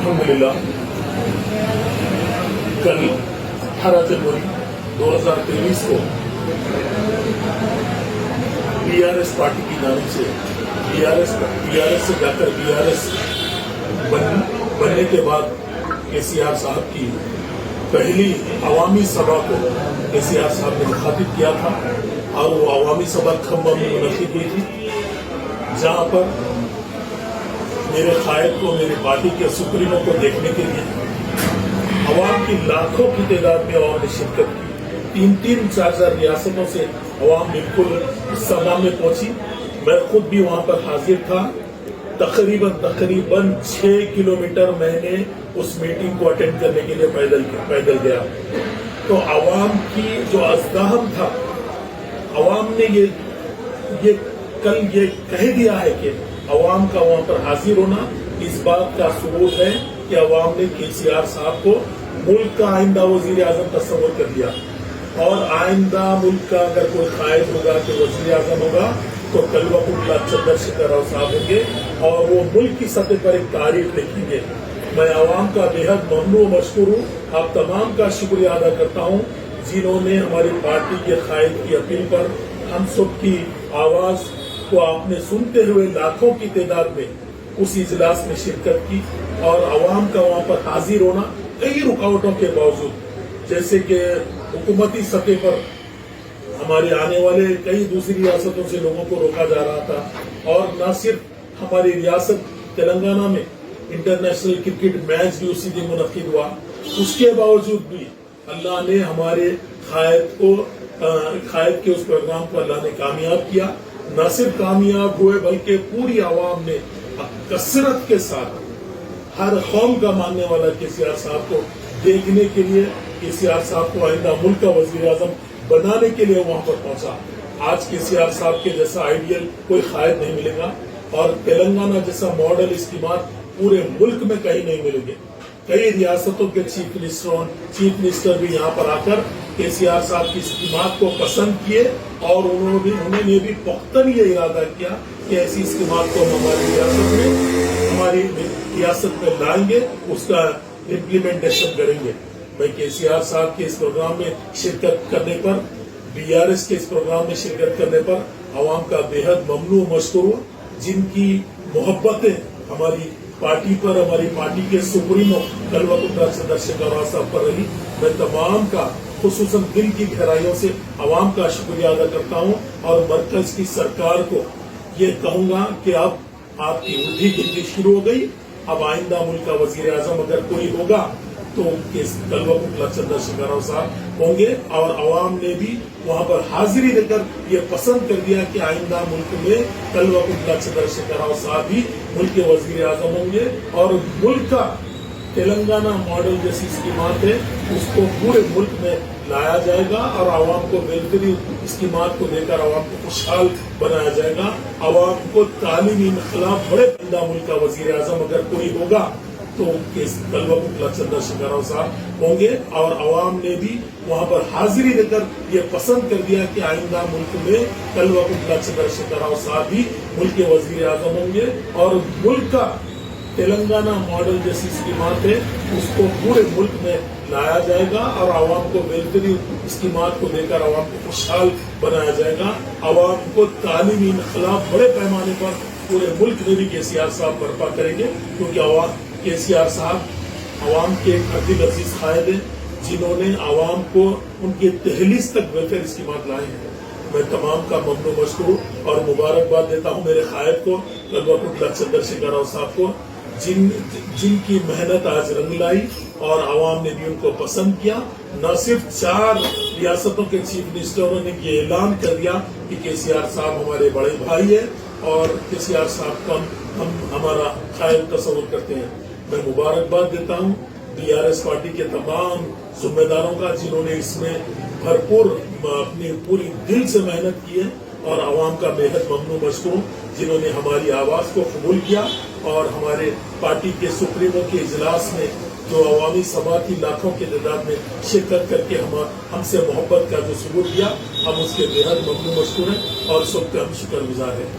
अल्हम्दुलिल्लाह कल 18 जनवरी 2023 को बीआरएस पार्टी की नाम से बीआरएस से जाकर बीआरएस बनने के बाद केसीआर साहब की पहली अवामी सभा को केसीआर साहब ने मुखातिब किया था और वो अवामी सभा खम्बा में मुनक़िद हुई थी, जहां पर मेरे कायद को, मेरी पार्टी के सुप्रीमो को देखने के लिए अवाम की लाखों की तादाद में अवाम ने शिरकत की। 3-4 रियासतों से अवाम बिल्कुल इस सभा में पहुंची। मैं खुद भी वहां पर हाजिर था। तकरीबन 6 किलोमीटर मैंने उस मीटिंग को अटेंड करने के लिए पैदल गया। तो अवाम की जो अज़्दाहम था, अवाम ने ये कल ये कह दिया है कि अवाम का वहां पर हाजिर होना इस बात का सबूत है कि अवाम ने केसीआर साहब को मुल्क का आइंदा वजीर आजम तस्वर कर दिया। और आइंदा मुल्क का अगर कोई कायद होगा कि वजीर आजम होगा तो कलवकुल्ला चंद्रशेखर राव साहब होंगे और वो मुल्क की सतह पर एक तारीख लिखेंगे। मैं अवाम का बेहद ममनून मशकूर हूँ। आप तमाम का शुक्रिया अदा करता हूँ जिन्होंने हमारी पार्टी के कायद की अपील पर हम सब की आवाज को आपने सुनते हुए लाखों की तादाद में उस इजलास में शिरकत की और अवाम का वहां पर हाजिर होना कई रुकावटों के बावजूद, जैसे कि हुकूमती सतह पर हमारे आने वाले कई दूसरी रियासतों से लोगों को रोका जा रहा था और न सिर्फ हमारी रियासत तेलंगाना में इंटरनेशनल क्रिकेट मैच भी उसी दिन मुनक़िद हुआ। उसके बावजूद भी अल्लाह ने हमारे कायद के उस प्रोग्राम को अल्लाह ने कामयाब किया। न सिर्फ कामयाब हुए बल्कि पूरी आवाम ने कसरत के साथ हर कौम का मानने वाला केसीआर साहब को देखने के लिए, केसीआर साहब को आइंदा मुल्क का वजीर आजम बनाने के लिए वहां पर पहुंचा। आज केसीआर साहब के जैसा आइडियल कोई कायद नहीं मिलेगा और तेलंगाना जैसा मॉडल स्कीमात पूरे मुल्क में कहीं नहीं मिलेंगे। कई रियासतों के चीफ मिनिस्टर भी यहाँ पर आकर केसीआर साहब की स्कीमात को पसंद किए और उन्होंने भी पुख्तन ये इरादा किया कि ऐसी स्कीमात को हमारी रियासत में लाएंगे, उसका इम्प्लीमेंटेशन करेंगे। मैं केसीआर साहब के इस प्रोग्राम में शिरकत करने पर, बीआरएस के इस प्रोग्राम में शिरकत करने पर अवाम का बेहद ममनून मशकूर हूँ, जिनकी मोहब्बतें हमारी पार्टी पर, हमारी पार्टी के सुप्रीमो कलवकुल्ला चंद्रशेखर राव साहब पर रही। मैं तमाम का खुसूसन दिल की गहराइयों से अवाम का शुक्रिया अदा करता हूँ और मरकज की सरकार को ये कहूंगा कि अब आपकी उल्टी गिनती शुरू हो गई। अब आइंदा मुल्क का वजीर आजम अगर कोई होगा तो कलवकुल्ला चंद्रशेखर राव साहब होंगे और अवाम ने भी वहां पर हाजिरी देकर ये पसंद कर दिया कि आइंदा मुल्क में कलवकुल्ला चंद्रशेखर राव साहब ही मुल्क के वजीर आजम होंगे और मुल्क का तेलंगाना मॉडल जैसी स्कीमात है उसको पूरे मुल्क में लाया जाएगा और आवाम को बेहतरीन स्कीमात को देकर आवाम को खुशहाल बनाया जाएगा। आवाम को तालीमी इनकलाब बड़े पैदा मुल्क का वजीर आजम अगर कोई होगा तो कलवकुल्ला चंद्रशेखर राव साहब होंगे और अवाम ने भी वहां पर हाजिरी देकर ये पसंद कर दिया कि आइंदा मुल्क में कलवकुल्ला चंद्रशेखर राव साहब ही मुल्क के वजीर आजम होंगे और मुल्क का तेलंगाना मॉडल जैसी स्कीमात है उसको पूरे मुल्क में लाया जाएगा और आवाम को बेहतरीन स्कीमात को देकर आवाम को खुशहाल बनाया जाएगा। आवाम को तालीमी इनकलाब बड़े पैमाने पर पूरे मुल्क में भी केसीआर साहब बर्पा करेंगे, क्योंकि केसीआर साहब आवाम के एक अब्दुल अजीज कायद हैं जिन्होंने आवाम को उनके तहलीस तक वेलफेयर स्कीमात लाए हैं। मैं तमाम का ममनून मशकूर और मुबारकबाद देता हूँ मेरे कायद को, कलवकुल्ला चंद्रशेखर राव साहब को, जिनकी मेहनत आज रंग लाई और आवाम ने भी उनको पसंद किया। न सिर्फ 4 रियासतों के चीफ मिनिस्टरों ने ये ऐलान कर दिया कि केसीआर साहब हमारे बड़े भाई है और केसीआर साहब को हम हमारा कायद तस्वर करते हैं। मैं मुबारकबाद देता हूँ बीआरएस पार्टी के तमाम जिम्मेदारों का जिन्होंने इसमें भरपूर अपनी पूरी दिल से मेहनत की है और आवाम का बेहद ममनून मशकूर जिन्होंने हमारी आवाज को कबूल किया और हमारे पार्टी के सुप्रीमो के इजलास में जो अवामी सभा की लाखों की तादाद में शिरकत करके हमसे मोहब्बत का जो सबूत दिया, हम उसके बेहद ममनून मशकूर हैं और सबके हम शुक्रगुजार हैं।